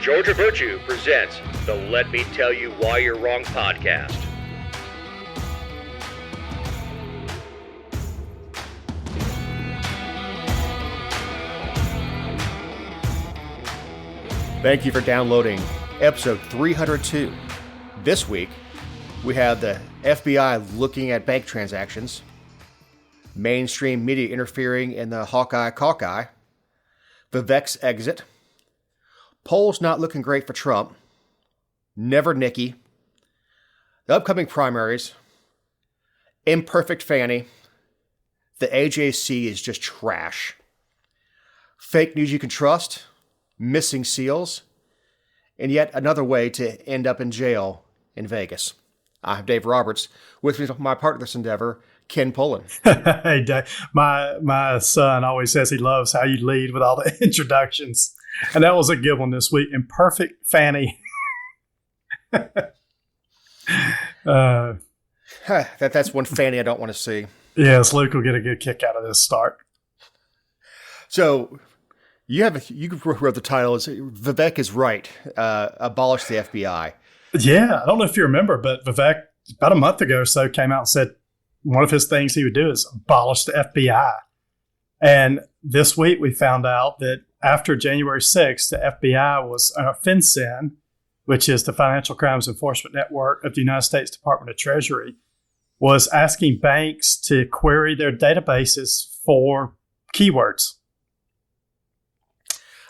Georgia Virtue presents the Let Me Tell You Why You're Wrong podcast. Thank you for downloading episode 302. This week, we have the FBI looking at bank transactions, mainstream media interfering in the Hawkeye, Vivek's exit, polls not looking great for Trump, Never Nikki, the upcoming primaries, imperfect Fani, the AJC is just trash, fake news you can trust, missing SEALs, and yet another way to end up in jail in Vegas. I'm Dave Roberts. With me, my partner in this endeavor, Ken Pullen. Hey, Dave. My son always says he loves how you lead with all the introductions. And that was a good one this week. Imperfect Fani. That's one Fani I don't want to see. Yes, Luke will get a good kick out of this start. So you wrote the title is Vivek is right. Abolish the FBI. Yeah, I don't know if you remember, but Vivek about a month ago or so came out and said one of his things he would do is abolish the FBI. And this week we found out that after January 6th, the FBI was FinCEN, which is the Financial Crimes Enforcement Network of the United States Department of Treasury, was asking banks to query their databases for keywords.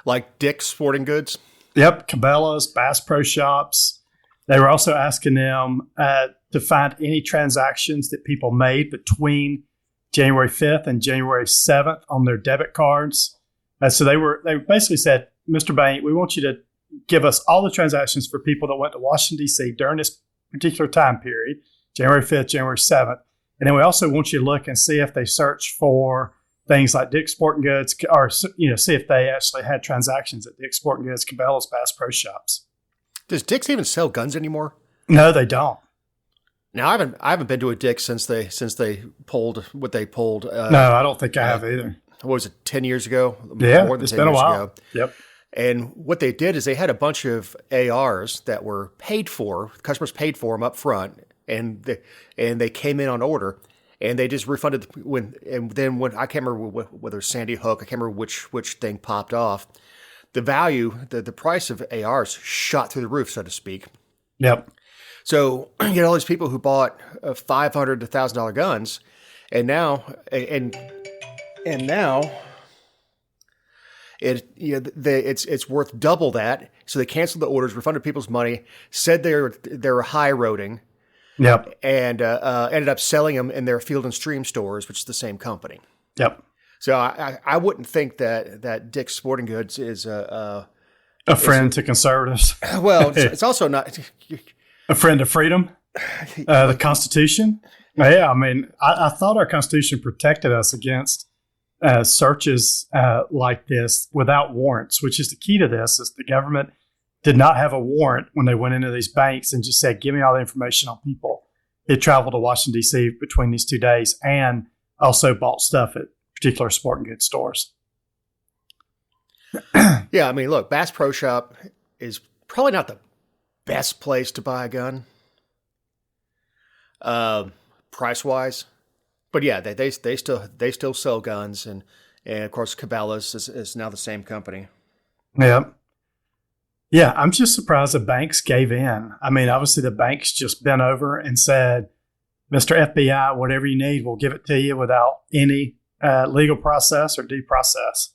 Like Dick's Sporting Goods? Yep, Cabela's, Bass Pro Shops. They were also asking them to find any transactions that people made between January 5th and January 7th on their debit cards. So they basically said, Mr. Bank, we want you to give us all the transactions for people that went to Washington, D.C. during this particular time period, January 5th, January 7th. And then we also want you to look and see if they search for things like Dick's Sporting Goods, or see if they actually had transactions at Dick's Sporting Goods, Cabela's, Bass Pro Shops. Does Dick's even sell guns anymore? No, they don't. Now I haven't been to a Dick's since they pulled what they pulled. No, I don't think I have either. What was it, 10 years ago? Yeah, more than it's 10 been a years while. Ago. Yep. And what they did is they had a bunch of ARs that were paid for. Customers paid for them up front, and they came in on order, and they just refunded when I can't remember whether it was Sandy Hook. I can't remember which thing popped off. The value, the price of ARs shot through the roof, so to speak. Yep. So you get all these people who bought $500 to $1,000 guns, and now it's worth double that. So they canceled the orders, refunded people's money, said they were high roading, yep, and ended up selling them in their Field and Stream stores, which is the same company. Yep. So I wouldn't think that Dick's Sporting Goods is a friend to conservatives. Well, it's also not a friend of freedom, the Constitution. Yeah, I mean, I thought our Constitution protected us against searches like this without warrants, which is the key to this. Is the government did not have a warrant when they went into these banks and just said, "Give me all the information on people." It traveled to Washington D.C. between these 2 days and also bought stuff at particular sporting goods stores. Yeah, I mean, look, Bass Pro Shop is probably not the best place to buy a gun, price wise, but yeah, they still sell guns, and of course Cabela's is now the same company. Yeah, yeah. I'm just surprised the banks gave in. I mean, obviously the banks just bent over and said, "Mr. FBI, whatever you need, we'll give it to you without any legal process or due process."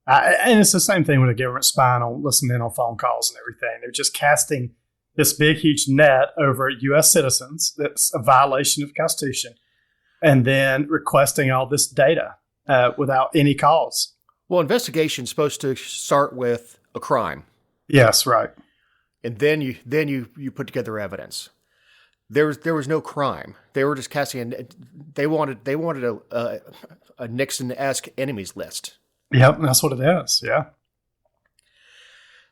And it's the same thing with the government spying on, listening in on phone calls and everything. They're just casting this big, huge net over U.S. citizens. That's a violation of the Constitution. And then requesting all this data without any cause. Well, investigation's supposed to start with a crime. Yes, right. And then you put together evidence. There was no crime. They were just casting. They wanted a Nixon-esque enemies list. Yep, that's what it is. Yeah,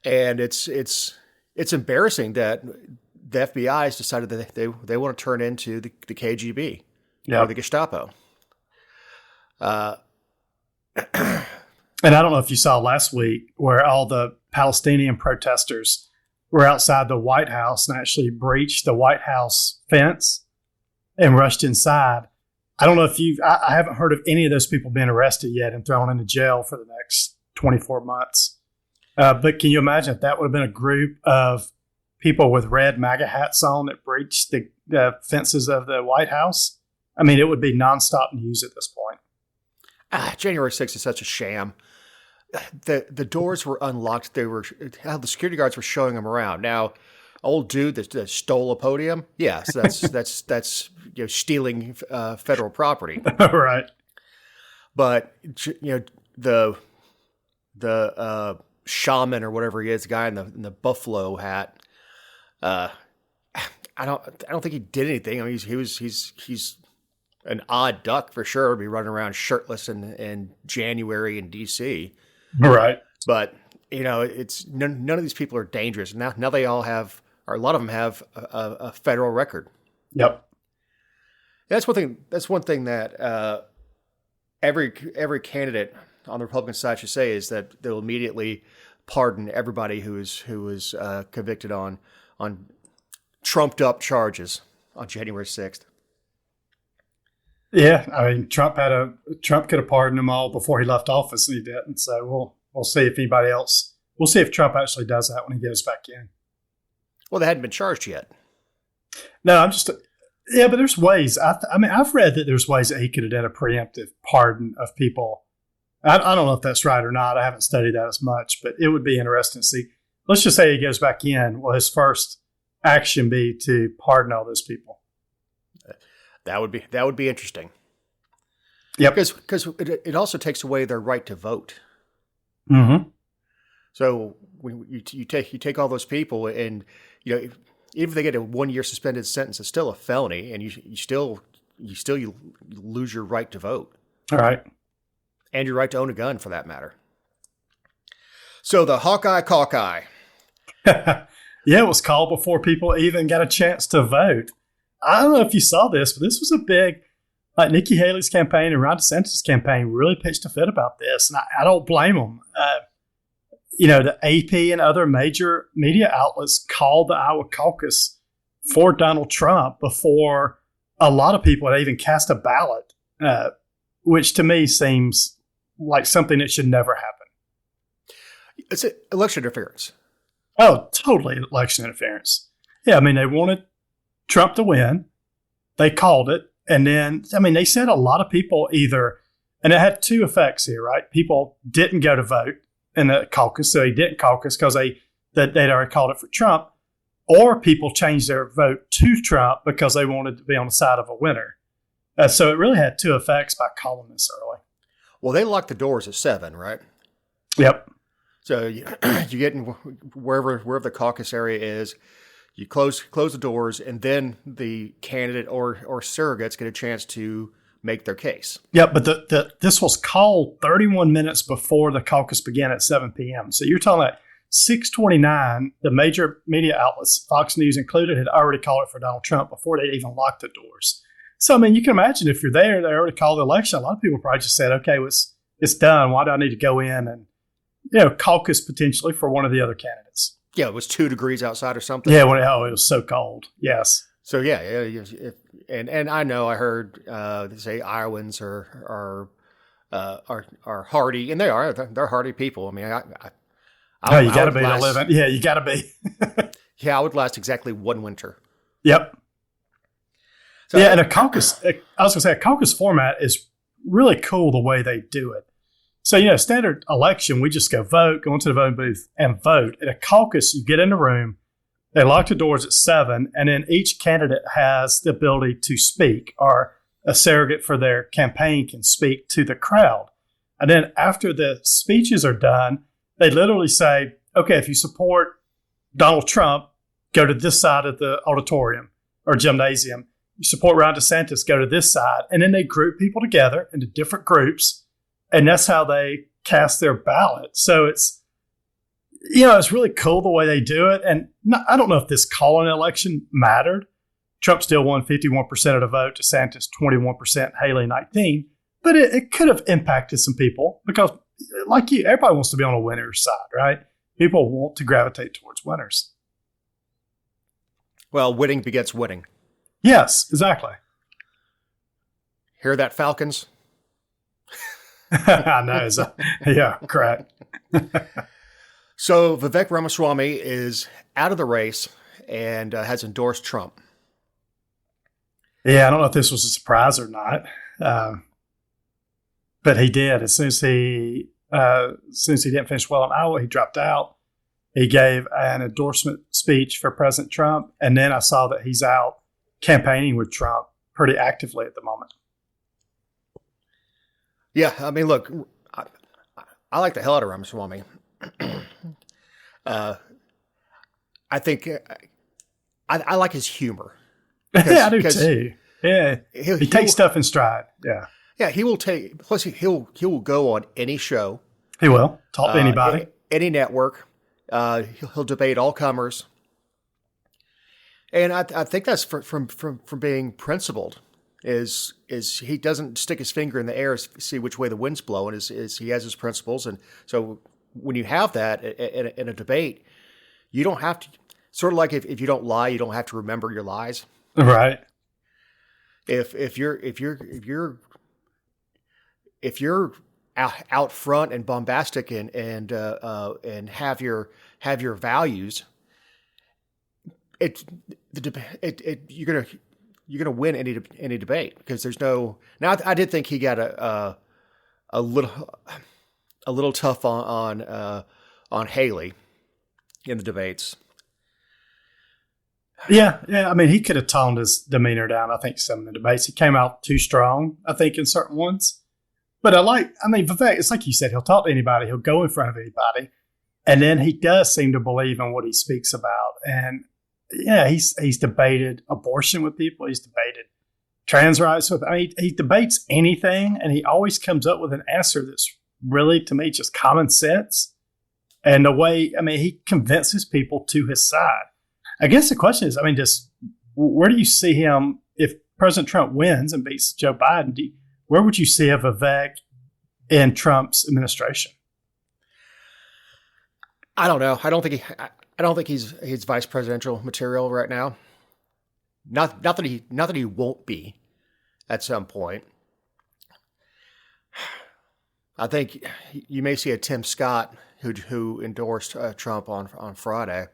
and it's embarrassing that the FBI has decided that they want to turn into the KGB or the Gestapo. And I don't know if you saw last week where all the Palestinian protesters were outside the White House and actually breached the White House fence and rushed inside. I don't know if I haven't heard of any of those people being arrested yet and thrown into jail for the next 24 months. But can you imagine if that would have been a group of people with red MAGA hats on that breached the fences of the White House? I mean, it would be nonstop news at this point. January 6th is such a sham. The doors were unlocked. The security guards were showing them around. Now, old dude that stole a podium, yes, that's stealing federal property, right? But the shaman or whatever he is, the guy in the buffalo hat. I don't think he did anything. I mean, he's an odd duck for sure. Be running around shirtless in January in D.C. Right. But it's none of these people are dangerous. Now they all have, or a lot of them have a federal record. Yep. That's one thing that every candidate on the Republican side should say is that they'll immediately pardon everybody who was convicted on trumped up charges on January 6th. Yeah, I mean, Trump could have pardoned them all before he left office, and he didn't. So we'll see if anybody else. We'll see if Trump actually does that when he goes back in. Well, they hadn't been charged yet. No, but there's ways. I've read that there's ways that he could have done a preemptive pardon of people. I don't know if that's right or not. I haven't studied that as much, but it would be interesting to see. Let's just say he goes back in. Will his first action be to pardon all those people? That would be interesting. Yep. Because it also takes away their right to vote. Mm-hmm. So when you take all those people, and even if they get a 1-year suspended sentence, it's still a felony, and you lose your right to vote. All right. And your right to own a gun, for that matter. So the Hawkeye. Yeah, it was called before people even got a chance to vote. I don't know if you saw this, but this was a big, Nikki Haley's campaign and Ron DeSantis' campaign really pitched a fit about this, and I don't blame them. The AP and other major media outlets called the Iowa caucus for Donald Trump before a lot of people had even cast a ballot, which to me seems like something that should never happen. It's election interference. Oh, totally election interference. Yeah, I mean, they wanted Trump to win. They called it. And then, they said a lot of people and it had two effects here, right? People didn't go to vote in the caucus, so he didn't caucus because they'd already called it for Trump, or people changed their vote to Trump because they wanted to be on the side of a winner. So it really had two effects by calling this early. Well, they locked the doors at 7, right? Yep. So you get in wherever the caucus area is, you close the doors, and then the candidate or surrogates get a chance to make their case. Yeah, but this was called 31 minutes before the caucus began at 7 p.m. So you're talking about 6:29. The major media outlets, Fox News included, had already called it for Donald Trump before they even locked the doors. So, you can imagine if you're there, they already called the election. A lot of people probably just said, okay, it's done. Why do I need to go in and caucus potentially for one of the other candidates? Yeah, it was 2 degrees outside or something. Yeah, it was so cold. Yes. So yeah, and I know I heard they say Iowans are hardy, and they're hardy people. You got to be to live in. Yeah, you got to be. Yeah, I would last exactly 1 winter. Yep. So, yeah, and a caucus. I was going to say a caucus format is really cool the way they do it. So, standard election, we just go into the voting booth and vote. At a caucus, you get in the room, they lock the doors at 7, and then each candidate has the ability to speak, or a surrogate for their campaign can speak to the crowd. And then after the speeches are done, they literally say, okay, if you support Donald Trump, go to this side of the auditorium or gymnasium. You support Ron DeSantis, go to this side. And then they group people together into different groups. And that's how they cast their ballot. So it's really cool the way they do it. And I don't know if this calling election mattered. Trump still won 51% of the vote, DeSantis 21%, Haley 19%. But it could have impacted some people because, like everybody wants to be on a winner's side, right? People want to gravitate towards winners. Well, winning begets winning. Yes, exactly. Hear that, Falcons? I know. Yeah, correct. So Vivek Ramaswamy is out of the race and has endorsed Trump. Yeah, I don't know if this was a surprise or not, but he did. As soon as he didn't finish well in Iowa, he dropped out. He gave an endorsement speech for President Trump, and then I saw that he's out campaigning with Trump pretty actively at the moment. Yeah, I mean, look, I like the hell out of Ramaswamy. I think I like his humor. Yeah, I do too. Yeah, he takes stuff in stride. Yeah, he will take. Plus, he will go on any show. He will talk to anybody, any network. He'll debate all comers, and I think that's from being principled. Is he doesn't stick his finger in the air to see which way the wind's blowing. Is he has his principles, and so when you have that in a debate, you don't have to. Sort of like if you don't lie, you don't have to remember your lies. Right. If you're out front and bombastic and have your values, you're gonna win any debate because there's no. Now I did think he got a little tough on Haley in the debates. Yeah. I mean, he could have toned his demeanor down. I think some of the debates he came out too strong. I think in certain ones, but Vivek. It's like you said, he'll talk to anybody. He'll go in front of anybody, and then he does seem to believe in what he speaks about. And yeah, he's debated abortion with people. He's debated trans rights with. He debates anything, and he always comes up with an answer that's really, to me, just common sense. And the way, he convinces people to his side. I guess the question is, where do you see him if President Trump wins and beats Joe Biden? Where would you see a Vivek in Trump's administration? I don't know. I don't think he's vice presidential material right now. Not that he won't be at some point. I think you may see a Tim Scott who endorsed Trump on Friday.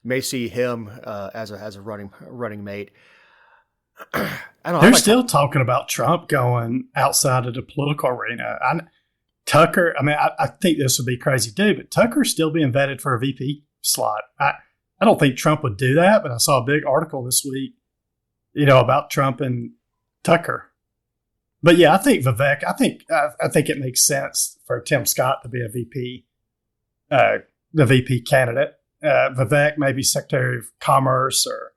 You may see him as a running mate. I don't know. They're still talking about Trump going outside of the political arena. Tucker, I think this would be crazy too, but Tucker's still being vetted for a VP slot. I don't think Trump would do that, but I saw a big article this week, about Trump and Tucker. But yeah, I think Vivek, I think it makes sense for Tim Scott to be a VP, the VP candidate. Vivek, maybe Secretary of Commerce or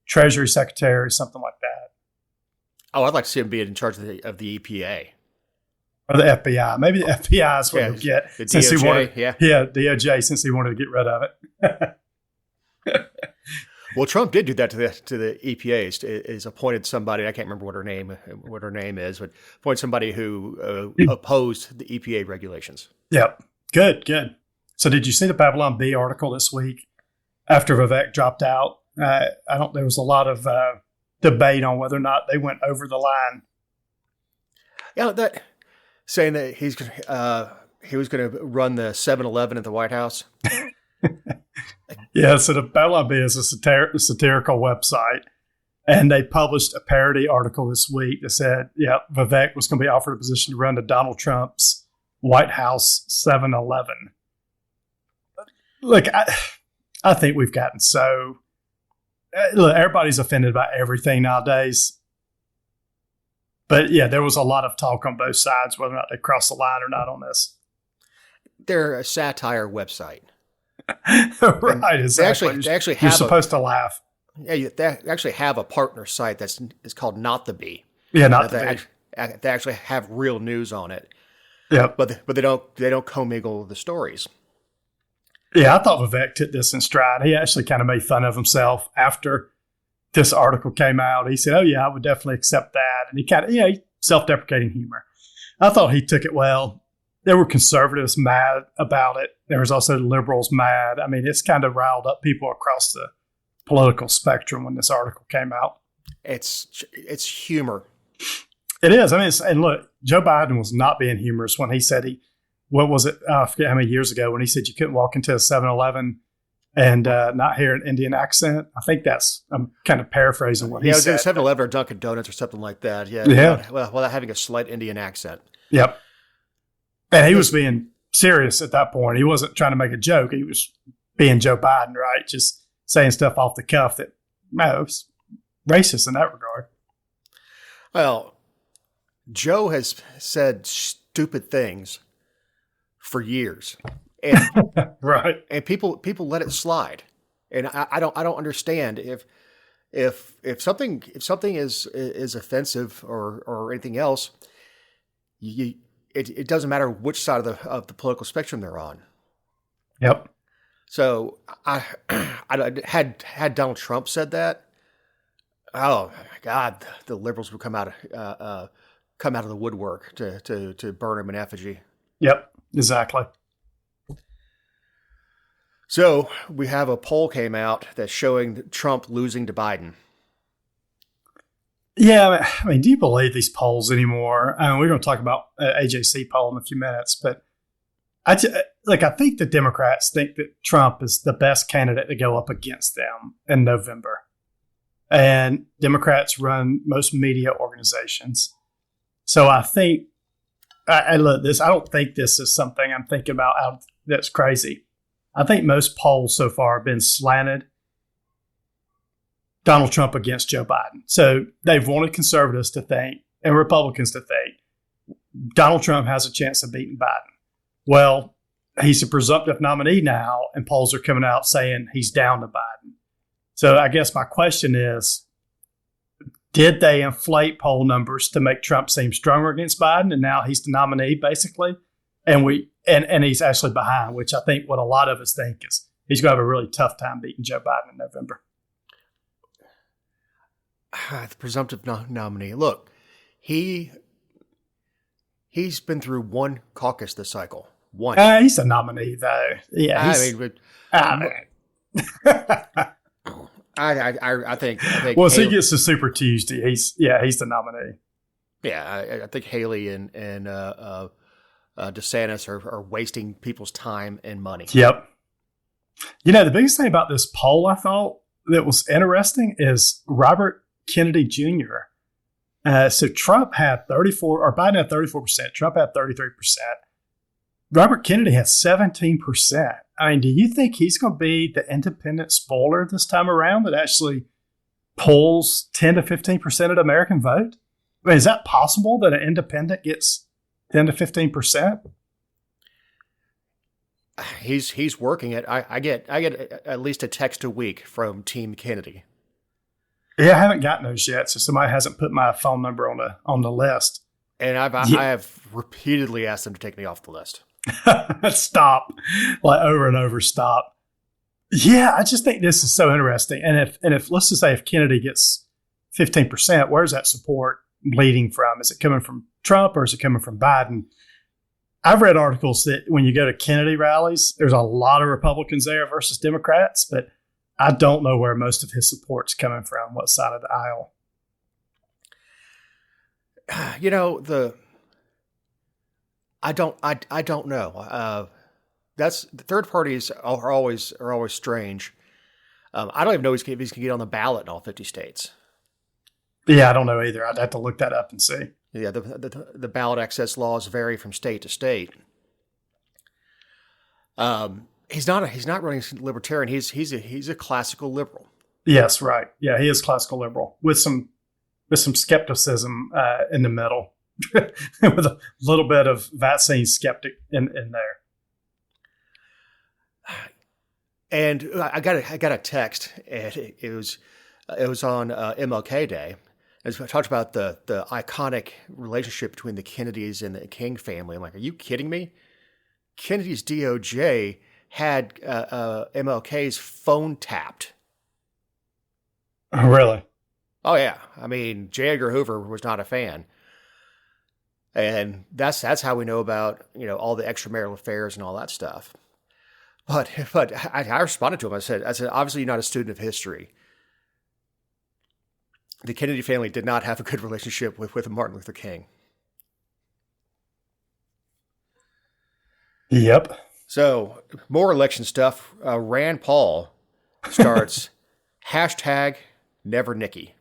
Treasury Secretary, something like that. Oh, I'd like to see him be in charge of the EPA. Or the FBI. Maybe the FBI is what he'll get. The DOJ, DOJ, since he wanted to get rid of it. Well, Trump did do that to the EPA. Is appointed somebody, I can't remember what her name is, but appointed somebody who opposed the EPA regulations. Yep. Good. So did you see the Babylon Bee article this week after Vivek dropped out? There was a lot of debate on whether or not they went over the line. Yeah, saying that he was going to run the 7-Eleven at the White House. Yeah, so the Babylon Bee is a satirical website, and they published a parody article this week that said, Vivek was going to be offered a position to run to Donald Trump's White House 7-Eleven. Look, I think we've gotten so... Look, everybody's offended by everything nowadays. But yeah, there was a lot of talk on both sides, whether or not they crossed the line or not on this. They're a satire website. Right, exactly. They actually have You're supposed to laugh. Yeah, they actually have a partner site it's called Not the Bee. Yeah, Not the Bee. They actually have real news on it. Yeah, but they don't commingle the stories. Yeah, I thought Vivek took this in stride. He actually kind of made fun of himself after this article came out. He said, "Oh yeah, I would definitely accept that," and he kind of self-deprecating humor. I thought he took it well. there were conservatives mad about it. There was also liberals mad. I mean, it's kind of riled up people across the political spectrum when this article came out. It's humor. It is. I mean, and look, Joe Biden was not being humorous when he said what was it? I forget how many years ago when he said you couldn't walk into a 7-Eleven and not hear an Indian accent. I think I'm kind of paraphrasing what he said. Yeah, it was in 7-Eleven or Dunkin' Donuts or something like that. Yeah. Without having a slight Indian accent. Yep. And he was being serious at that point. He wasn't trying to make a joke. He was being Joe Biden, right? Just saying stuff off the cuff that was racist in that regard. Well, Joe has said stupid things for years, and right, and people let it slide, and I don't understand if something is offensive or anything else, it doesn't matter which side of the political spectrum they're on. Yep. So I had Donald Trump said that, oh my God, the liberals would come out of the woodwork to burn him in effigy. Yep, exactly. So we have a poll came out that's showing Trump losing to Biden. Yeah, I mean, do you believe these polls anymore? I mean, we're going to talk about AJC poll in a few minutes, but I think the Democrats think that Trump is the best candidate to go up against them in November. And Democrats run most media organizations. So I think, I don't think this is something I'm thinking about that's crazy. I think most polls so far have been slanted Donald Trump against Joe Biden. So they've wanted conservatives to think and Republicans to think Donald Trump has a chance of beating Biden. Well, he's a presumptive nominee now, and polls are coming out saying he's down to Biden. So I guess my question is, did they inflate poll numbers to make Trump seem stronger against Biden, and now he's the nominee, basically? And he's actually behind, which I think what a lot of us think is he's going to have a really tough time beating Joe Biden in November. The presumptive nominee. Look, he's been through one caucus this cycle. One. He's a nominee, though. Yeah, I think. Well, so he gets to Super Tuesday. He's the nominee. Yeah, I think Haley and DeSantis are wasting people's time and money. Yep. You know, the biggest thing about this poll I thought that was interesting is Robert Kennedy Jr. So Trump had 34, or Biden had 34%. Trump had 33%. Robert Kennedy had 17%. I mean, do you think he's going to be the independent spoiler this time around that actually polls 10 to 15% of the American vote? I mean, is that possible that an independent gets 10 to 15%? He's working it. I get at least a text a week from Team Kennedy. Yeah, I haven't gotten those yet, so somebody hasn't put my phone number on the list. And I have repeatedly asked them to take me off the list. Stop, like over and over. Stop. Yeah, I just think this is so interesting. And if let's just say if Kennedy gets 15%, where's that support bleeding from? Is it coming from Trump or is it coming from Biden? I've read articles that when you go to Kennedy rallies, there's a lot of Republicans there versus Democrats, but I don't know where most of his support's coming from, what side of the aisle. You know, I don't know. That's the third parties are always strange. I don't even know if he's going to get on the ballot in all 50 states. Yeah, I don't know either. I'd have to look that up and see. Yeah, the ballot access laws vary from state to state. He's not running libertarian. He's a classical liberal. Yes, right. Yeah, he is classical liberal with some skepticism in the middle, with a little bit of vaccine skeptic in there. And I got a text, and it was on MLK Day. As I talked about the iconic relationship between the Kennedys and the King family. I'm like, are you kidding me? Kennedy's DOJ had MLK's phone tapped. Oh, really? Oh, yeah. I mean, J. Edgar Hoover was not a fan. And that's how we know about, all the extramarital affairs and all that stuff. But I responded to him. I said, obviously you're not a student of history. The Kennedy family did not have a good relationship with Martin Luther King. Yep. So more election stuff. Rand Paul starts hashtag Never Nikki.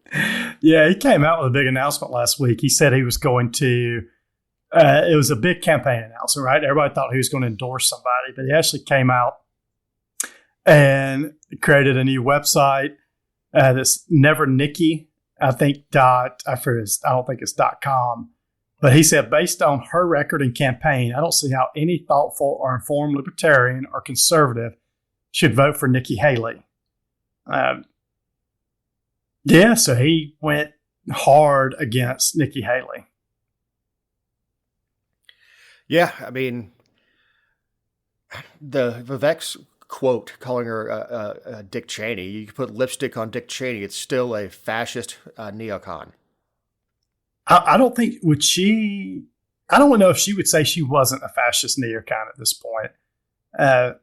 Yeah, he came out with a big announcement last week. He said he was going to. It was a big campaign announcement, right? Everybody thought he was going to endorse somebody, but he actually came out and created a new website. That's Never Nikki, I think I don't think it's .com. But he said, based on her record and campaign, I don't see how any thoughtful or informed libertarian or conservative should vote for Nikki Haley. So he went hard against Nikki Haley. Yeah, I mean, the Vivek's quote calling her Dick Cheney, you can put lipstick on Dick Cheney, it's still a fascist neocon. I don't think, I don't know if she would say she wasn't a fascist neocon at this point. I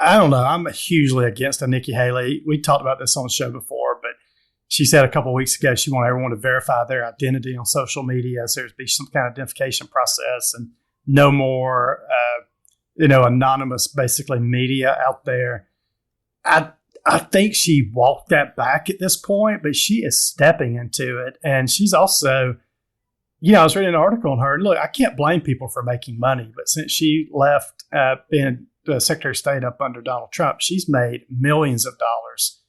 don't know. I'm hugely against Nikki Haley. We talked about this on the show before, but she said a couple of weeks ago she wanted everyone to verify their identity on social media, so there'd be some kind of identification process and no more, anonymous, basically, media out there. I think she walked that back at this point, but she is stepping into it. And she's also, I was reading an article on her. Look, I can't blame people for making money, but since she left being the Secretary of State up under Donald Trump, she's made millions of dollars,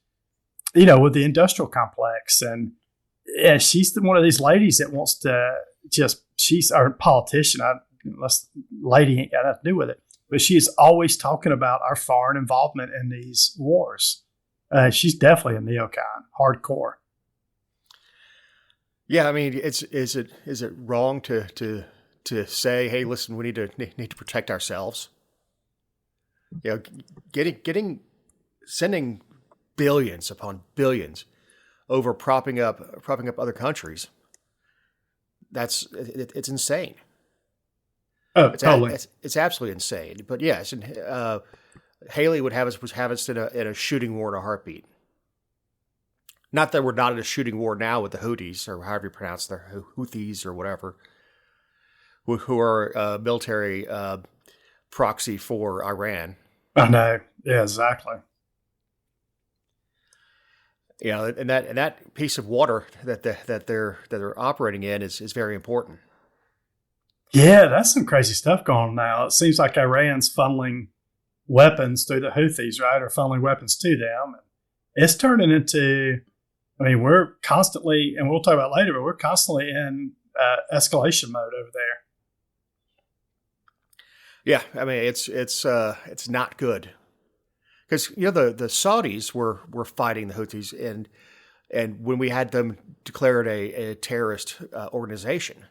with the industrial complex. And she's one of these ladies that wants to she's a politician. Lady ain't got nothing to do with it. But she is always talking about our foreign involvement in these wars. She's definitely a neocon, hardcore. Yeah, I mean, is it wrong to say, hey, listen, we need to protect ourselves? Sending billions upon billions over propping up other countries. It's insane. Oh, totally. It's absolutely insane. But yes, Haley would have us in a shooting war in a heartbeat. Not that we're not in a shooting war now with the Houthis, or however you pronounce their Houthis or whatever, who are a military proxy for Iran. I know. Yeah, exactly. And that piece of water that they're operating in is very important. Yeah, that's some crazy stuff going on now. It seems like Iran's funneling weapons through the Houthis, right? Or funneling weapons to them. It's turning into, we're constantly, and we'll talk about it later, but we're constantly in escalation mode over there. Yeah, it's not good. Because, the Saudis were fighting the Houthis, and when we had them declared a terrorist organization.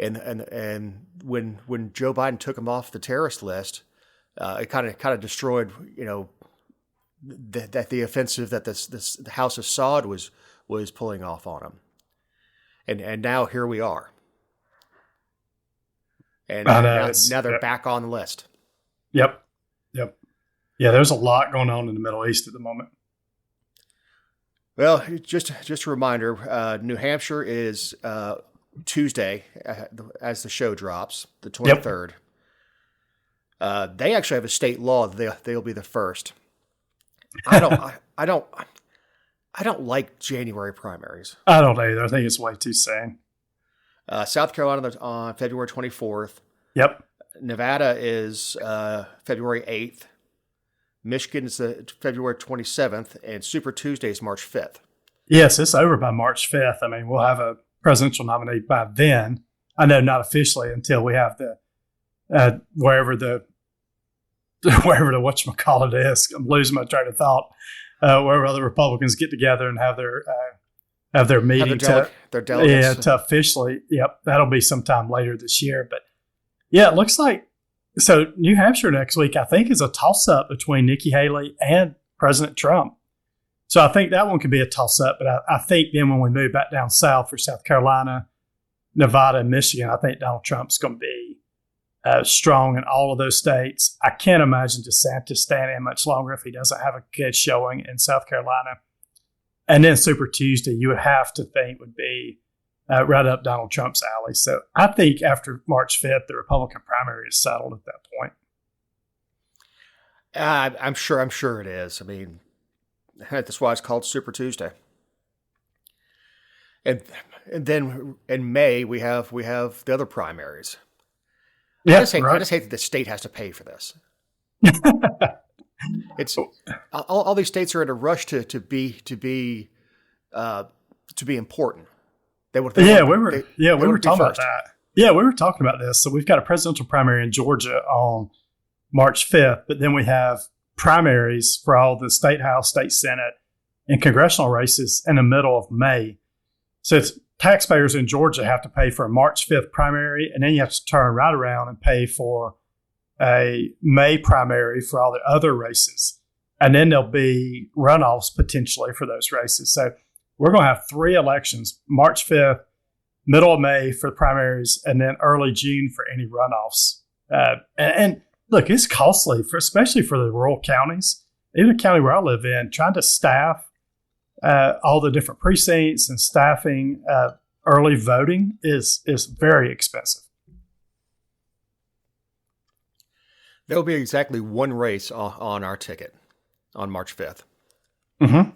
And when Joe Biden took him off the terrorist list, it kind of destroyed, that the offensive that the House of Saud was pulling off on him. And now here we are. And now they're back on the list. Yep. Yeah, there's a lot going on in the Middle East at the moment. Well, just a reminder, New Hampshire is Tuesday, as the show drops, the 23rd. Yep. They actually have a state law that they'll be the first. I don't like January primaries. I don't either. I think it's way too soon. South Carolina on February 24th. Yep. Nevada is February 8th. Michigan is February 27th, and Super Tuesday is March 5th. Yes, it's over by March 5th. We'll have a presidential nominee by then. I know not officially until we have the wherever the whatchamacallit is. I'm losing my train of thought. Wherever other Republicans get together and have their meeting their delegates. To officially. Yep, that'll be sometime later this year. But yeah, it looks like New Hampshire next week, I think, is a toss-up between Nikki Haley and President Trump. So I think that one could be a toss-up. But I think then when we move back down south for South Carolina, Nevada and Michigan, I think Donald Trump's going to be strong in all of those states. I can't imagine DeSantis staying in much longer if he doesn't have a good showing in South Carolina. And then Super Tuesday, you would have to think would be right up Donald Trump's alley. So I think after March 5th, the Republican primary is settled at that point. I'm sure it is. I mean, that's why it's called Super Tuesday. And then in May we have the other primaries. Yeah, I just hate that the state has to pay for this. It's all these states are in a rush to be important. We were talking about that. Yeah, we were talking about this. So we've got a presidential primary in Georgia on March 5th, but then we have primaries for all the state house, state senate, and congressional races in the middle of May. So it's taxpayers in Georgia have to pay for a March 5th primary, and then you have to turn right around and pay for a May primary for all the other races. And then there'll be runoffs potentially for those races. So we're going to have 3 elections, March 5th, middle of May for the primaries, and then early June for any runoffs. And look, it's costly, especially for the rural counties. Even the county where I live in, trying to staff all the different precincts and staffing early voting is very expensive. There will be exactly one race on our ticket on March 5th. Mm-hmm.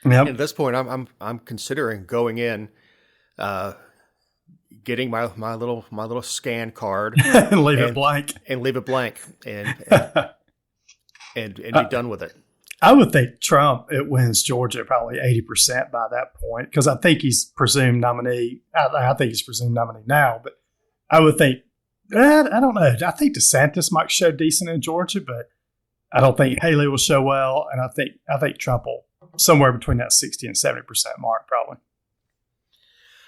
Yep. And at this point, I'm considering going in, getting my little scan card and leave it blank, and be done with it. I would think Trump, it wins Georgia probably 80% by that point, because I think he's presumed nominee. I think he's presumed nominee now, but I would think, I don't know. I think DeSantis might show decent in Georgia, but I don't think Haley will show well. And I think Trump will somewhere between that 60 and 70% mark, probably.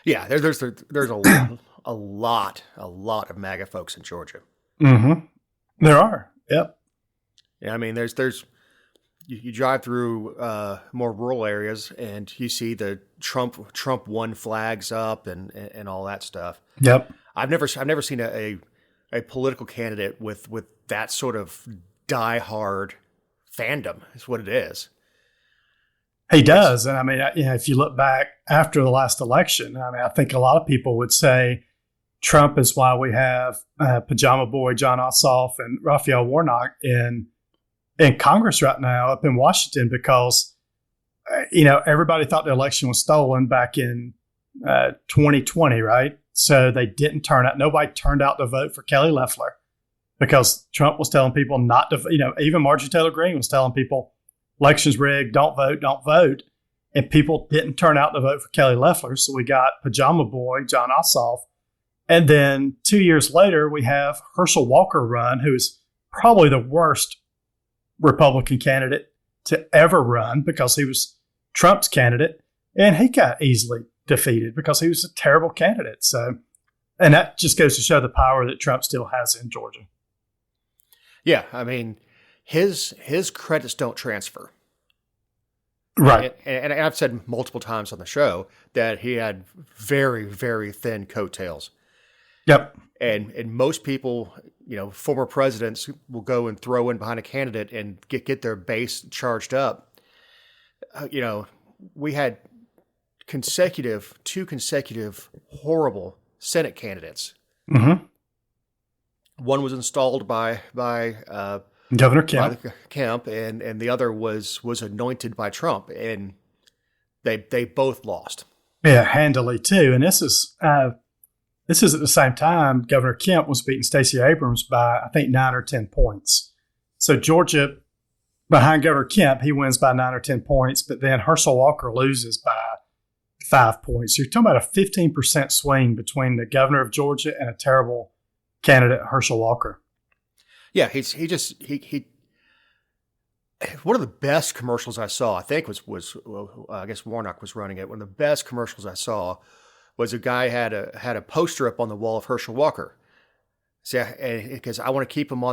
Yeah, there's a lot of MAGA folks in Georgia. Mm-hmm. There are. Yep. Yeah, I mean, there's you drive through more rural areas and you see the Trump won flags up and all that stuff. Yep. I've never seen a political candidate with that sort of diehard fandom. Is what it is. He does, and I mean, if you look back after the last election, I mean, I think a lot of people would say Trump is why we have Pajama Boy John Ossoff and Raphael Warnock in Congress right now up in Washington, because everybody thought the election was stolen back in 2020, right? So they didn't turn out. Nobody turned out to vote for Kelly Loeffler because Trump was telling people not to. Even Marjorie Taylor Greene was telling people election's rigged, don't vote. And people didn't turn out to vote for Kelly Loeffler. So we got Pajama Boy John Ossoff. And then 2 years later, we have Herschel Walker run, who's probably the worst Republican candidate to ever run because he was Trump's candidate, and he got easily defeated because he was a terrible candidate. So, and that just goes to show the power that Trump still has in Georgia. Yeah, I mean, his credits don't transfer. Right. And I've said multiple times on the show that he had very, very thin coattails. Yep. And most people, former presidents will go and throw in behind a candidate and get their base charged up. We had two consecutive horrible Senate candidates. Mm-hmm. One was installed by Governor Kemp, and the other was anointed by Trump, and they both lost. Yeah, handily too. And this is at the same time Governor Kemp was beating Stacey Abrams by, I think, 9 or 10 points. So Georgia, behind Governor Kemp, he wins by 9 or 10 points, but then Herschel Walker loses by 5 points. So you're talking about a 15% swing between the governor of Georgia and a terrible candidate, Herschel Walker. Yeah, he one of the best commercials I saw, I think was I guess Warnock was running it. One of the best commercials I saw was a guy had a poster up on the wall of Herschel Walker. So, because I want to keep him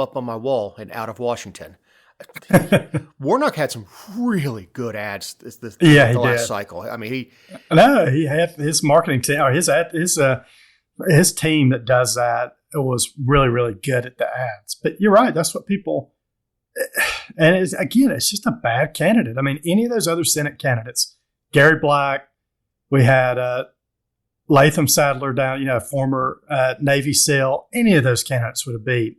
up on my wall and out of Washington. Warnock had some really good ads the He last did. cycle. I mean, He had his marketing team, or his team that does that was really, really good at the ads. But you're right. That's what people, and it's just a bad candidate. I mean, any of those other Senate candidates, Gary Black, we had Latham Sadler down, former Navy SEAL, any of those candidates would have beat.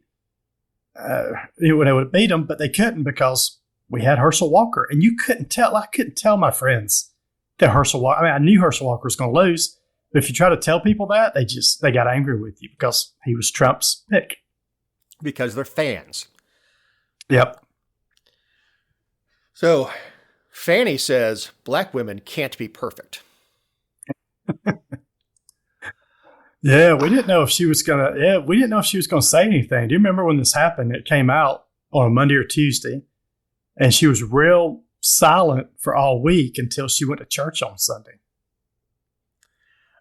They would have beat them, but they couldn't because we had Herschel Walker. And I couldn't tell my friends that Herschel Walker, I knew Herschel Walker was going to lose. But if you try to tell people that, they got angry with you because he was Trump's pick. because they're fans. Yep. So Fani says black women can't be perfect. Yeah, we didn't know if she was gonna say anything. Do you remember when this happened? It came out on a Monday or Tuesday, and she was real silent for all week until she went to church on Sunday.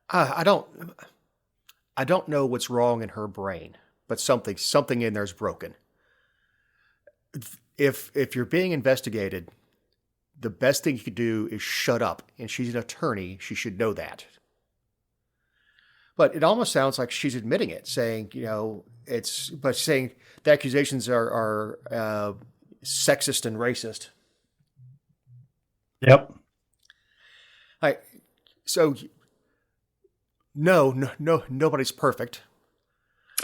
I don't know what's wrong in her brain, but something in there's broken. If you're being investigated, the best thing you could do is shut up. And she's an attorney; she should know that. But it almost sounds like she's admitting it, saying, saying the accusations are sexist and racist. Yep. No, nobody's perfect.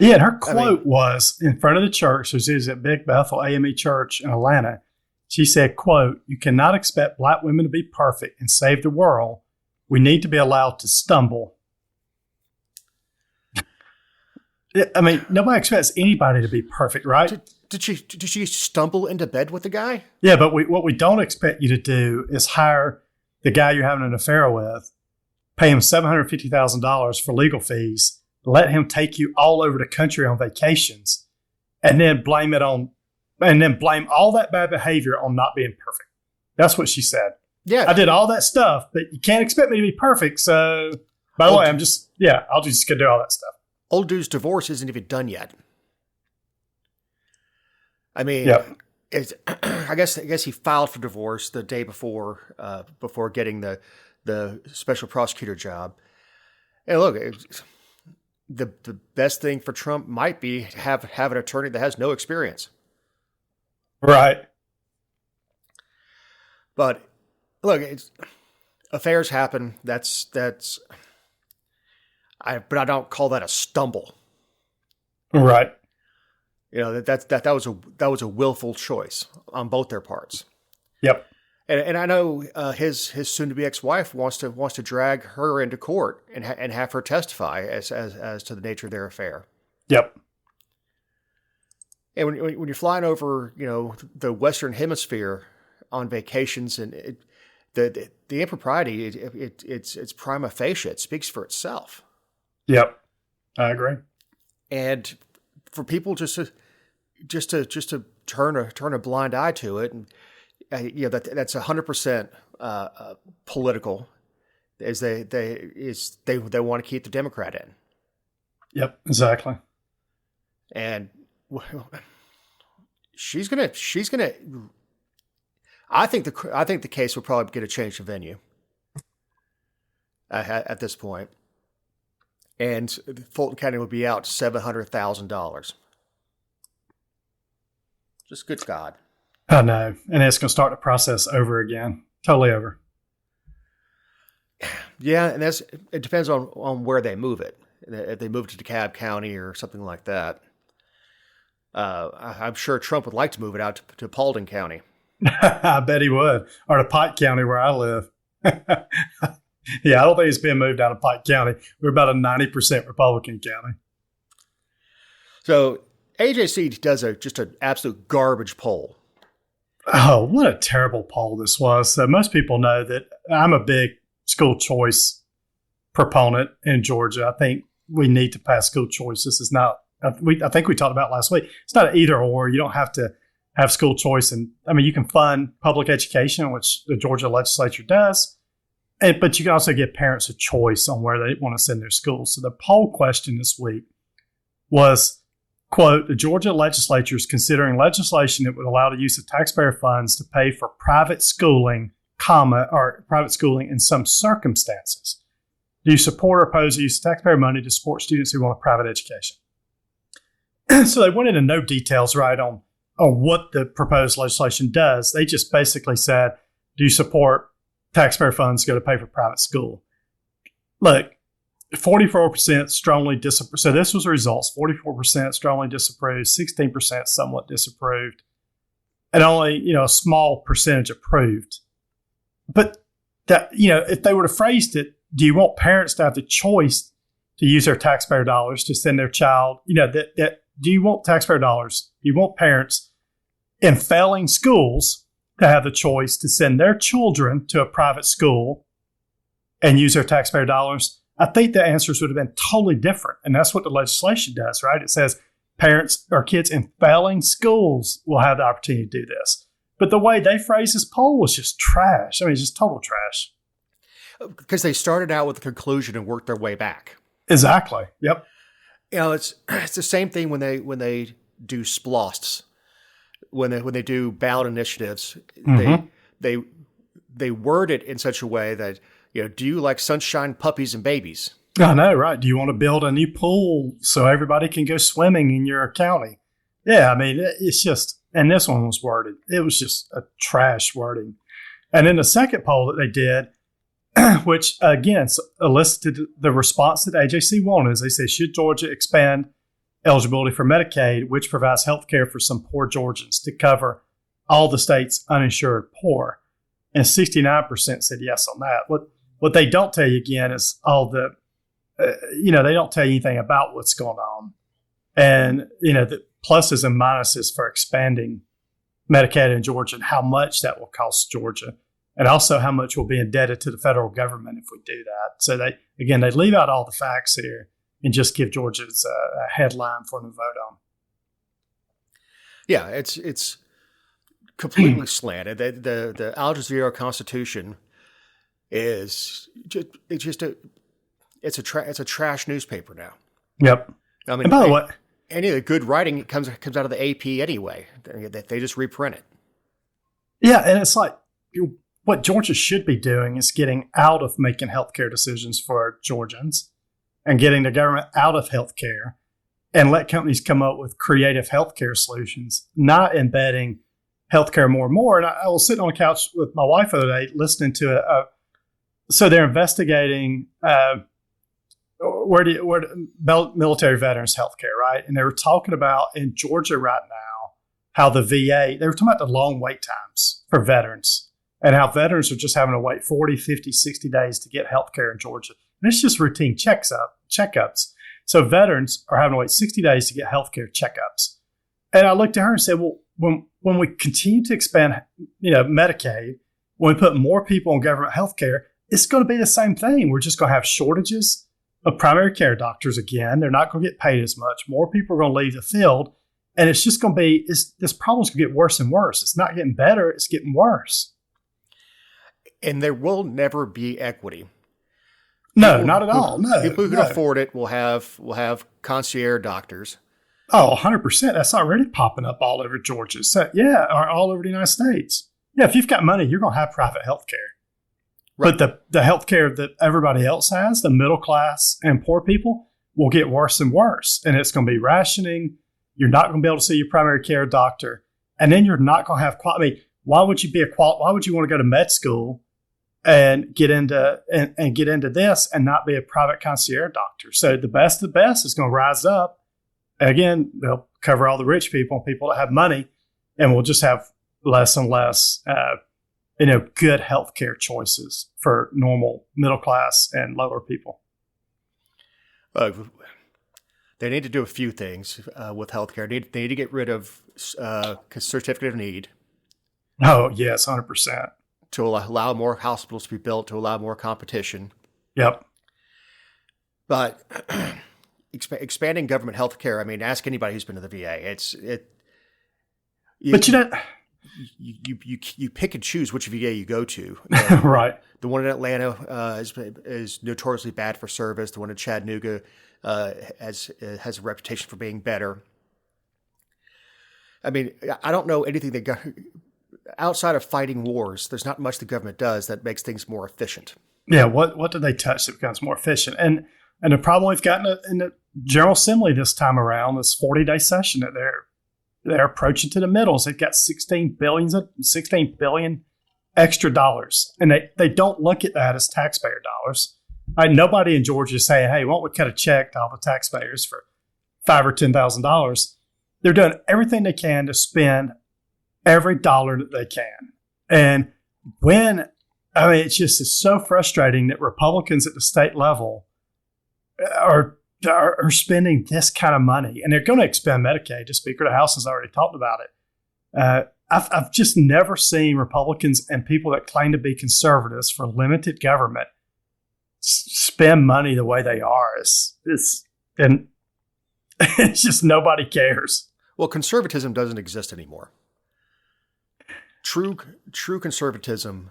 Yeah, and her quote was in front of the church. So she was at Big Bethel AME Church in Atlanta. She said, quote, "You cannot expect black women to be perfect and save the world. We need to be allowed to stumble." Nobody expects anybody to be perfect, right? Did she stumble into bed with the guy? Yeah, but what we don't expect you to do is hire the guy you're having an affair with, pay him $750,000 for legal fees, let him take you all over the country on vacations, and then blame all that bad behavior on not being perfect. That's what she said. Yeah, I did all that stuff, but you can't expect me to be perfect. So, by the way, I'll just go do all that stuff. Old dude's divorce isn't even done yet. I mean, Yep. I guess he filed for divorce the day before getting the special prosecutor job. And look, the best thing for Trump might be to have an attorney that has no experience. Right. But look, affairs happen. But I don't call that a stumble. Right. That was a willful choice on both their parts. Yep. And I know his soon-to-be ex-wife wants to drag her into court and have her testify as to the nature of their affair. Yep. And when you're flying over, the Western Hemisphere on vacations, and the impropriety, it's prima facie. It speaks for itself. Yep. I agree. And for people just to turn a blind eye to it, and that's 100% political, as they want to keep the Democrat in. Yep. Exactly. And she's gonna. I think the case will probably get a change of venue at this point, and Fulton County will be out $700,000. Just good God. I know, and it's going to start the process over again. Totally over. Yeah, and it depends on where they move it. If they move it to DeKalb County or something like that. I'm sure Trump would like to move it out to Paulding County. I bet he would. Or to Pike County, where I live. Yeah, I don't think it's being moved out of Pike County. We're about a 90% Republican county. So AJC does just an absolute garbage poll. Oh, what a terrible poll this was. So most people know that I'm a big school choice proponent in Georgia. I think we need to pass school choice. This is not, I think we talked about last week. It's not an either or. You don't have to have school choice. And you can fund public education, which the Georgia legislature does. But you can also give parents a choice on where they want to send their schools. So the poll question this week was, quote, the Georgia legislature is considering legislation that would allow the use of taxpayer funds to pay for private schooling, or private schooling in some circumstances. Do you support or oppose the use of taxpayer money to support students who want a private education? So they went into no details, right, on what the proposed legislation does. They just basically said, do you support taxpayer funds to go to pay for private school? Look, 44% strongly disapproved. So this was the results. 44% strongly disapproved, 16% somewhat disapproved, and only, a small percentage approved. But that, if they would have phrased it, do you want parents to have the choice to use their taxpayer dollars to send their child, do you want taxpayer dollars? Do you want parents in failing schools to have the choice to send their children to a private school and use their taxpayer dollars? I think the answers would have been totally different. And that's what the legislation does, right? It says parents or kids in failing schools will have the opportunity to do this. But the way they phrased this poll was just trash. I mean, it's just total trash. Because they started out with the conclusion and worked their way back. Exactly. Yep. It's the same thing when they do SPLOSTs, when they do ballot initiatives. Mm-hmm. They word it in such a way that, do you like sunshine, puppies, and babies? I know, right? Do you want to build a new pool so everybody can go swimming in your county? Yeah, I mean, it's just, and this one was worded. It was just a trash wording. And then the second poll that they did, which again elicited the response that AJC wanted, is they said, should Georgia expand eligibility for Medicaid, which provides health care for some poor Georgians, to cover all the state's uninsured poor? And 69% said yes on that. What they don't tell you again is all the, they don't tell you anything about what's going on. And, the pluses and minuses for expanding Medicaid in Georgia and how much that will cost Georgia. And also how much we'll be indebted to the federal government if we do that. So they leave out all the facts here and just give Georgia's a headline for them to vote on. Yeah, it's completely slanted. The Al Jazeera Constitution is it's a trash newspaper now. Yep. I mean, and by the way, any of the good writing comes out of the AP anyway. They just reprint it. Yeah, and it's like, what Georgia should be doing is getting out of making healthcare decisions for Georgians and getting the government out of healthcare and let companies come up with creative healthcare solutions, not embedding healthcare more and more. And I was sitting on the couch with my wife the other day listening to it. So they're investigating military veterans healthcare, right? And they were talking about in Georgia right now how the VA, they were talking about the long wait times for veterans. And how veterans are just having to wait 40, 50, 60 days to get health care in Georgia. And it's just routine checkups. So veterans are having to wait 60 days to get health care checkups. And I looked at her and said, well, when we continue to expand, Medicaid, when we put more people on government health care, it's going to be the same thing. We're just going to have shortages of primary care doctors again. They're not going to get paid as much. More people are going to leave the field. And it's just going to be, this problem's going to get worse and worse. It's not getting better. It's getting worse. And there will never be equity. No, not at all. No, people who can afford it will have concierge doctors. Oh, 100%. That's already popping up all over Georgia. So, yeah, or all over the United States. Yeah, if you've got money, you're going to have private health care. Right. But the health care that everybody else has, the middle class and poor people, will get worse and worse. And it's going to be rationing. You're not going to be able to see your primary care doctor. And then you're not going to have quality. I mean, why would you want to go to med school and get into this and not be a private concierge doctor? So the best of the best is going to rise up. Again, they'll cover all the rich people and people that have money, and we'll just have less and less, good healthcare choices for normal middle class and lower people. They need to do a few things with healthcare. They need to get rid of certificate of need. Oh, yes, 100%. To allow more hospitals to be built, to allow more competition. Yep. But expanding government health care, I mean, ask anybody who's been to the VA. You pick and choose which VA you go to. Right. The one in Atlanta is notoriously bad for service. The one in Chattanooga has a reputation for being better. I mean, I don't know anything outside of fighting wars. There's not much the government does that makes things more efficient. Yeah, what do they touch that becomes more efficient? And the problem we've got in the General Assembly this time around, this 40-day session that they're approaching to the middles. They've got $16 billion extra dollars, and they don't look at that as taxpayer dollars. Nobody in Georgia is saying, "Hey, why don't we cut a check to all the taxpayers for $5,000 or $10,000?" They're doing everything they can to spend every dollar that they can, and it's so frustrating that Republicans at the state level are spending this kind of money, and they're going to expand Medicaid. The Speaker of the House has already talked about it. I've just never seen Republicans and people that claim to be conservatives for limited government spend money the way they are. And it's just nobody cares. Well, conservatism doesn't exist anymore. True conservatism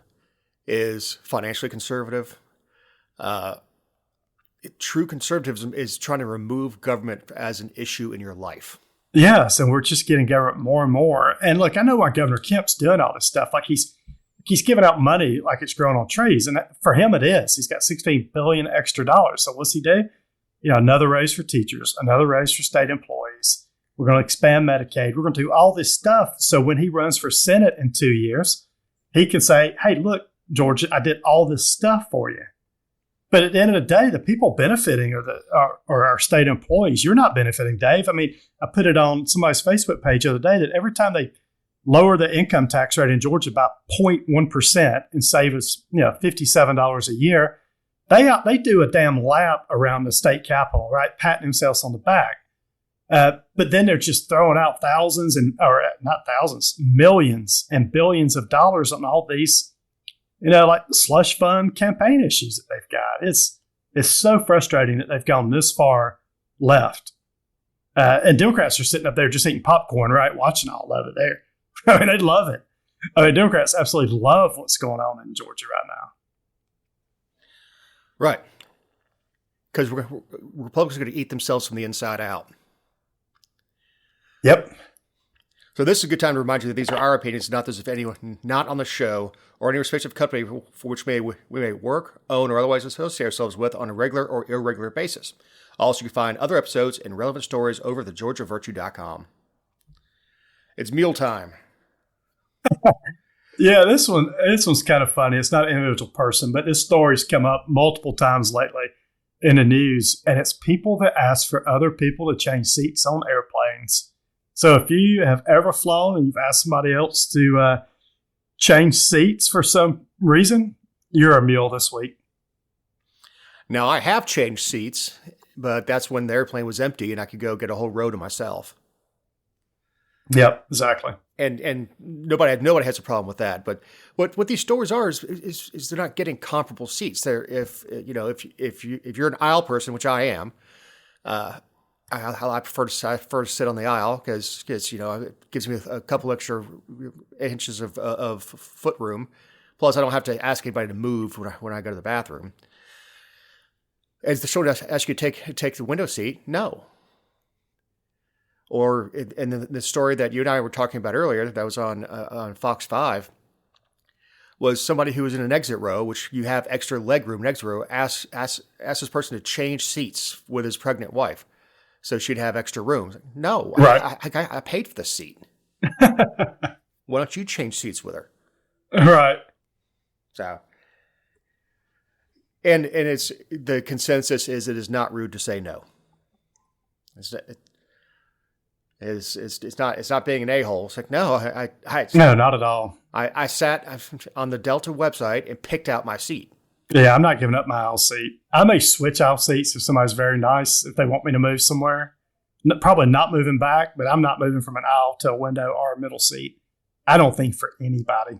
is financially conservative. True conservatism is trying to remove government as an issue in your life. Yes, and we're just getting government more and more. And look, I know why Governor Kemp's doing all this stuff. Like he's giving out money like it's growing on trees, and for him it is. He's got $16 billion extra dollars. So what's he do? Another raise for teachers, another raise for state employees. We're going to expand Medicaid. We're going to do all this stuff. So when he runs for Senate in 2 years, he can say, "Hey, look, Georgia, I did all this stuff for you." But at the end of the day, the people benefiting are our state employees. You're not benefiting, Dave. I mean, I put it on somebody's Facebook page the other day that every time they lower the income tax rate in Georgia by 0.1% and save us, $57 a year, they do a damn lap around the state capitol, right, patting themselves on the back. But then they're just throwing out millions and billions of dollars on all these, like the slush fund campaign issues that they've got. It's so frustrating that they've gone this far left. And Democrats are sitting up there just eating popcorn, right, watching all of it there. I mean, they love it. Democrats absolutely love what's going on in Georgia right now. Right. Because Republicans are going to eat themselves from the inside out. Yep. So this is a good time to remind you that these are our opinions, not those of anyone not on the show or any respective company for which we may work, own, or otherwise associate ourselves with on a regular or irregular basis. Also, you can find other episodes and relevant stories over at thegeorgiavirtue.com. It's meal time. Yeah, this one's kind of funny. It's not an individual person, but this story's come up multiple times lately in the news, and it's people that ask for other people to change seats on airplanes. So if you have ever flown and you've asked somebody else to change seats for some reason, you're a mule this week. Now, I have changed seats, but that's when the airplane was empty and I could go get a whole row to myself. Yep, exactly. And nobody has a problem with that. But what these stores are is they're not getting comparable seats. They're if you're an aisle person, which I am, I prefer to sit on the aisle because it gives me a couple extra inches of foot room. Plus, I don't have to ask anybody to move when I go to the bathroom. As the store does ask you to take the window seat, no. Or in the story that you and I were talking about earlier, that was on Fox 5, was somebody who was in an exit row, which you have extra leg room, an exit row, asked this person to change seats with his pregnant wife, so she'd have extra rooms. No, right. I paid for the seat. Why don't you change seats with her? Right. So, and it's the consensus is it is not rude to say no. It's not being an a-hole. It's like, no, no, not at all. I sat on the Delta website and picked out my seat. Yeah, I'm not giving up my aisle seat. I may switch aisle seats if somebody's very nice, if they want me to move somewhere. Probably not moving back, but I'm not moving from an aisle to a window or a middle seat. I don't think for anybody.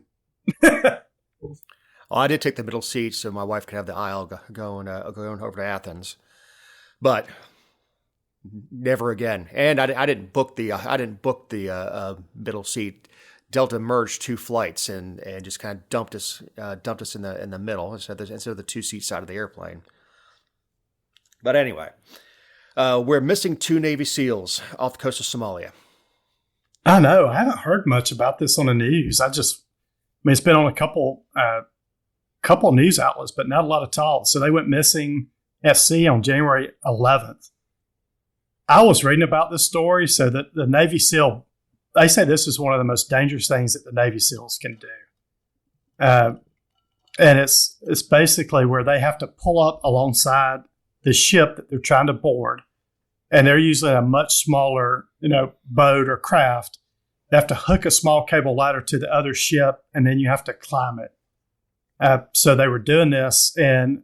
Well, I did take the middle seat so my wife could have the aisle going over to Athens, but never again. And I didn't book the middle seat. Delta merged two flights and just kind of dumped us in the middle instead of the 2-seat side of the airplane. But anyway, we're missing 2 Navy SEALs off the coast of Somalia. I know. I haven't heard much about this on the news. It's been on a couple news outlets, but not a lot of talk. So they went missing at sea on January 11th. I was reading about this story. So that the Navy SEAL, they say this is one of the most dangerous things that the Navy SEALs can do. And it's basically where they have to pull up alongside the ship that they're trying to board. And they're usually a much smaller, boat or craft. They have to hook a small cable ladder to the other ship, and then you have to climb it. So they were doing this in,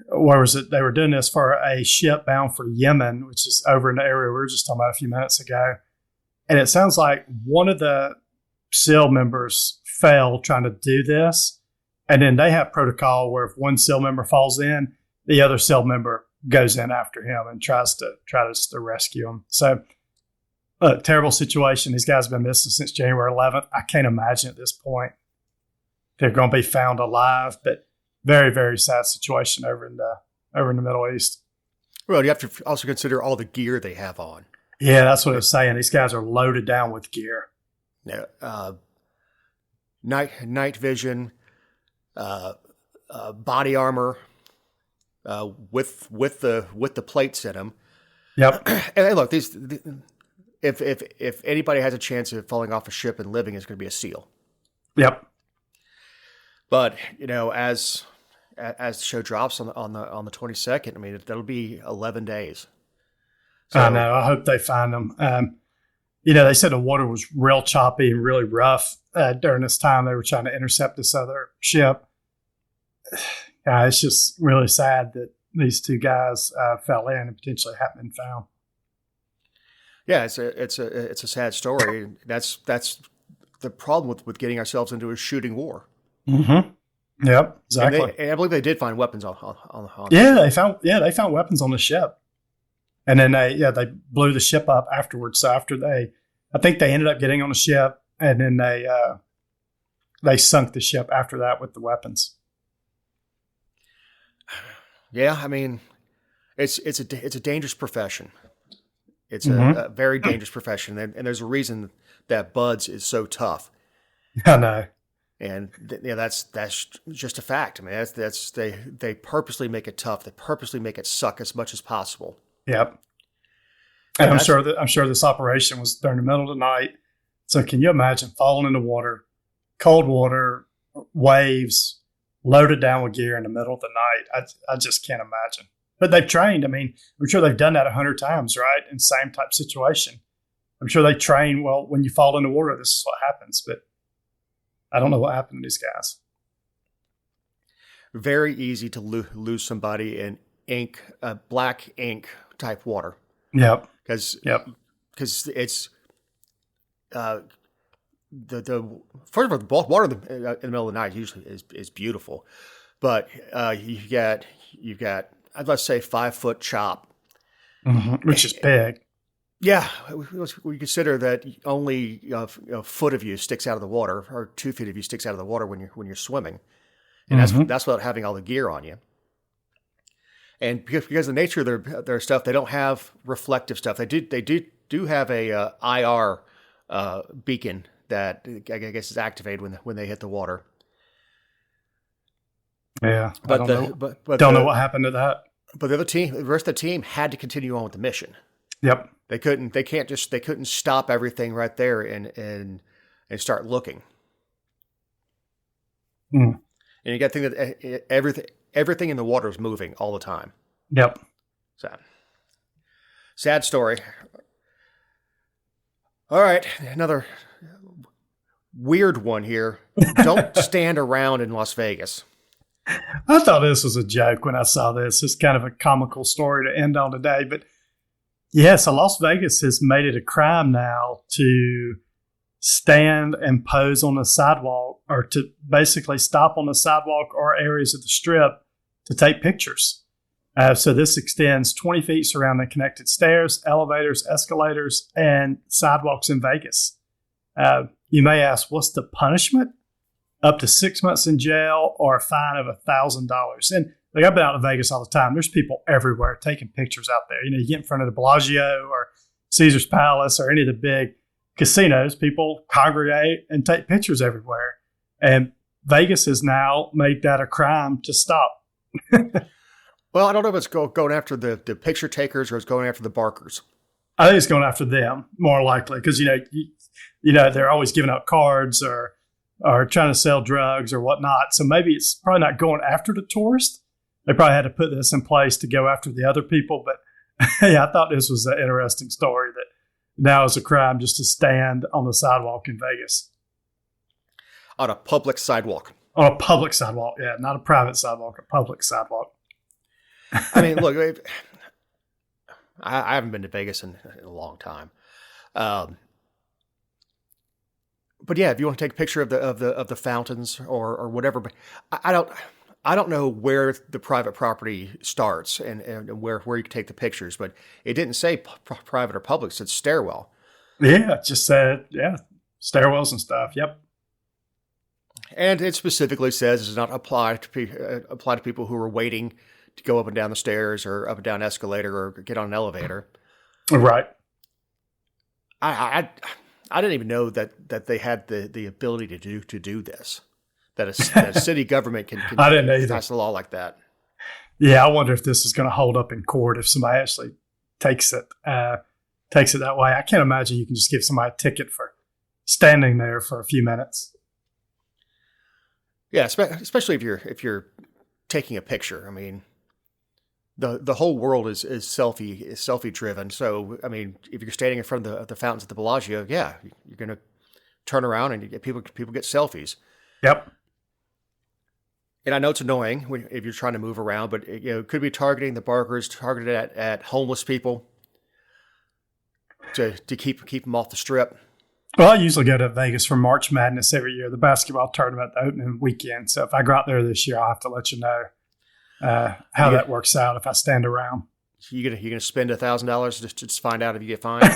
where was it? They were doing this for a ship bound for Yemen, which is over in the area we were just talking about a few minutes ago. And it sounds like one of the SEAL members failed trying to do this. And then they have protocol where if one SEAL member falls in, the other SEAL member goes in after him and tries to rescue him. So, terrible situation. These guys have been missing since January 11th. I can't imagine at this point they're going to be found alive, but very, very sad situation over in the Middle East. Well, you have to also consider all the gear they have on. Yeah, that's what I was saying. These guys are loaded down with gear. Yeah, night vision, body armor, with the plates in them. Yep. And look, if anybody has a chance of falling off a ship and living, it's going to be a SEAL. Yep. But as the show drops on the 22nd, I mean that'll be 11 days. So, I know. I hope they find them. They said the water was real choppy and really rough during this time. They were trying to intercept this other ship. Yeah, it's just really sad that these two guys fell in and potentially haven't been found. Yeah, it's a sad story. That's the problem with getting ourselves into a shooting war. Mm-hmm. Yep, exactly. And I believe they did find weapons on. Yeah, they found weapons on the ship, and then they blew the ship up afterwards. So I think they ended up getting on the ship, and then they sunk the ship after that with the weapons. Yeah, I mean, it's a dangerous profession. It's a very dangerous profession, and there's a reason that BUD/S is so tough. I know, and that's just a fact. I mean, that's they purposely make it tough. They purposely make it suck as much as possible. Yep. And I'm sure this operation was during the middle of the night. So can you imagine falling in the water, cold water, waves, loaded down with gear in the middle of the night? I just can't imagine. But they've trained. I mean, I'm sure they've done that 100 times, right? In same type situation. I'm sure they train, well, when you fall in the water, this is what happens. But I don't know what happened to these guys. Very easy to lose somebody in black ink type water. Yep. Because it's the first of all, the water in the middle of the night usually is beautiful, but you've got let's say 5 foot chop, which is big. Yeah, we consider that only a foot of you sticks out of the water, or 2 feet of you sticks out of the water when you're swimming, and that's without having all the gear on you. And because of the nature of their stuff, they don't have reflective stuff. They do have a IR beacon that I guess is activated when they hit the water. Yeah, but don't know what happened to that. But the rest of the team had to continue on with the mission. Yep, they couldn't stop everything right there and start looking. And you got to think that everything in the water is moving all the time. Yep. Sad story. All right, another weird one here. Don't stand around in Las Vegas. I thought this was a joke when I saw this. It's kind of a comical story to end on today. But yeah, so Las Vegas has made it a crime now to stand and pose on the sidewalk, or to basically stop on the sidewalk or areas of the strip to take pictures. So this extends 20 feet surrounding connected stairs, elevators, escalators, and sidewalks in Vegas. You may ask, what's the punishment? Up to 6 months in jail or a fine of $1,000. And like, I've been out in Vegas all the time. There's people everywhere taking pictures out there. You get in front of the Bellagio or Caesar's Palace or any of the big casinos, people congregate and take pictures everywhere. And Vegas has now made that a crime to stop. Well, I don't know if it's going after the picture takers or it's going after the barkers. I think it's going after them more likely because, they're always giving out cards or trying to sell drugs or whatnot. So maybe it's probably not going after the tourist. They probably had to put this in place to go after the other people. But yeah, I thought this was an interesting story that now is a crime just to stand on the sidewalk in Vegas. On a public sidewalk. On a public sidewalk, yeah. Not a private sidewalk, a public sidewalk. I mean, look, I haven't been to Vegas in a long time. But yeah, if you want to take a picture of the fountains or whatever, but I don't know where the private property starts and where you can take the pictures, but it didn't say private or public; it said stairwell. Yeah, it just said stairwells and stuff. Yep. And it specifically says it does not apply to people who are waiting to go up and down the stairs or up and down an escalator or get on an elevator. Right. I didn't even know that they had the ability to do this. That a city government can I didn't either. Pass a law like that. Yeah, I wonder if this is going to hold up in court if somebody actually takes it that way. I can't imagine you can just give somebody a ticket for standing there for a few minutes. Yeah, especially if you're taking a picture. I mean, the whole world is selfie driven. So I mean, if you're standing in front of the fountains at the Bellagio, yeah, you're going to turn around and you get people get selfies. Yep. And I know it's annoying if you're trying to move around, but it could be targeting the barkers, targeted at homeless people to keep them off the strip. Well, I usually go to Vegas for March Madness every year, the basketball tournament, the opening weekend. So if I go out there this year, I'll have to let you know how that works out if I stand around. You're gonna spend $1,000 to just find out if you get fined,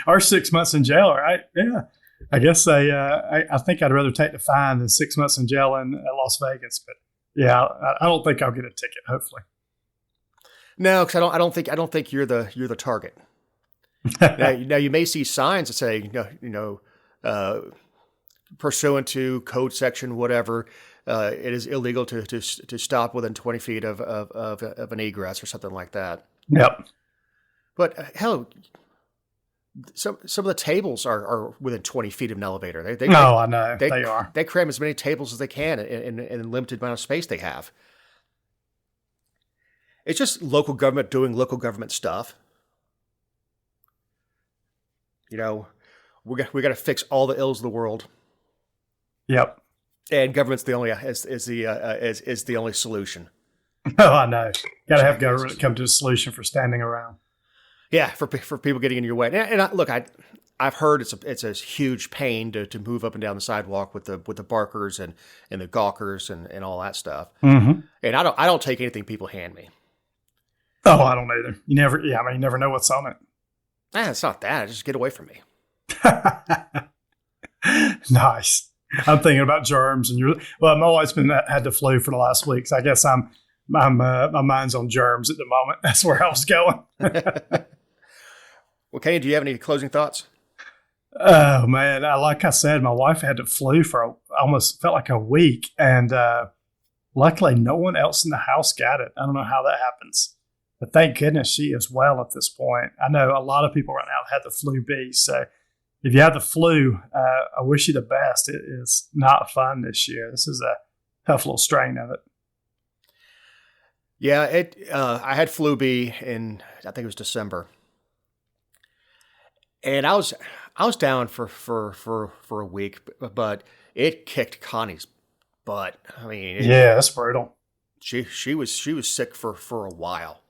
or 6 months in jail, right? Yeah, I guess I think I'd rather take the fine than 6 months in jail in Las Vegas. But yeah, I don't think I'll get a ticket. Hopefully, no, because I don't think you're the target. Now you may see signs that say pursuant to code section whatever, it is illegal to stop within 20 feet of an egress or something like that. Yep. But hell, some of the tables are within 20 feet of an elevator. I know they are. They cram as many tables as they can in a limited amount of space they have. It's just local government doing local government stuff. We got to fix all the ills of the world. Yep. And government's the only is the only solution. Oh, I know. Got to have government come to a solution for standing around. Yeah, for people getting in your way. And I've heard it's a huge pain to move up and down the sidewalk with the barkers and the gawkers and all that stuff. Mm-hmm. And I don't take anything people hand me. Oh, I don't either. You never know what's on it. It's not that. Just get away from me. Nice. I'm thinking about germs, and my wife's had the flu for the last week, so I guess my mind's on germs at the moment. That's where I was going. Okay, do you have any closing thoughts? Oh man, like I said, my wife had the flu for almost felt like a week, and luckily no one else in the house got it. I don't know how that happens. But thank goodness she is well at this point. I know a lot of people right now had the flu B. So if you have the flu, I wish you the best. It is not fun this year. This is a tough little strain of it. Yeah, I had flu B in, I think it was December. And I was down for a week, but it kicked Connie's butt. I mean, yeah, that's brutal. She was sick for a while.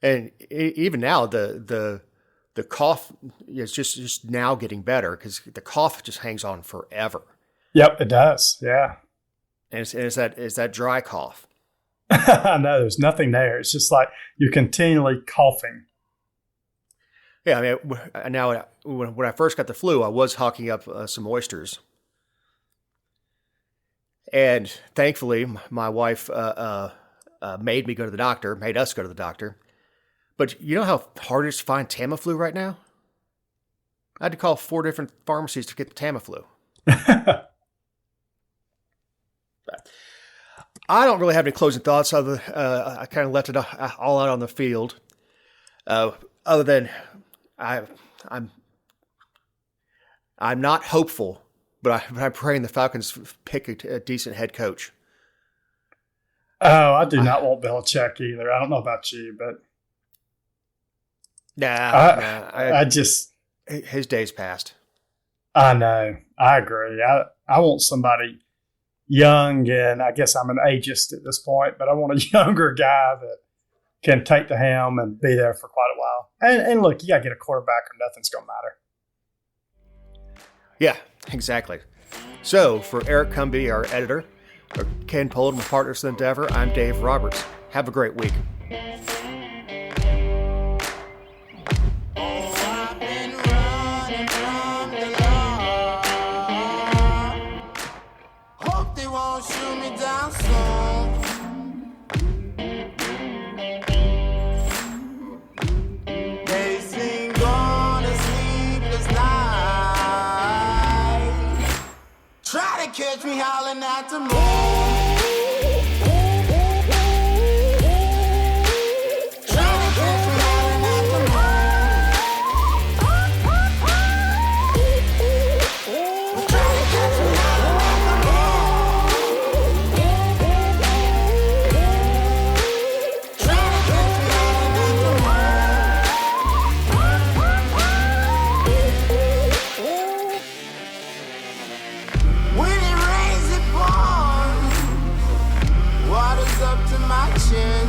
And even now, the cough is just now getting better because the cough just hangs on forever. Yep, it does. Yeah, and it's that dry cough. I know there's nothing there. It's just like you're continually coughing. Yeah, I mean, now when I first got the flu, I was hawking up some oysters, and thankfully, my wife made us go to the doctor. But you know how hard it is to find Tamiflu right now? I had to call 4 different pharmacies to get the Tamiflu. I don't really have any closing thoughts. I kind of left it all out on the field. Other than I'm not hopeful, but I'm praying the Falcons pick a decent head coach. Oh, I do not want Belichick either. I don't know about you, but I just his day's passed. I know. I agree. I want somebody young, and I guess I'm an ageist at this point, but I want a younger guy that can take the helm and be there for quite a while. And look, you got to get a quarterback or nothing's going to matter. Yeah, exactly. So for Eric Cumby, our editor, Ken Poland, my partners in endeavor, I'm Dave Roberts. Have a great week. Catch me howling at the moon. Try to catch me howling at the moon. Try to catch me howling at the moon. Try to catch me howling at the moon. When it rains, it pours. Water's up to my chin.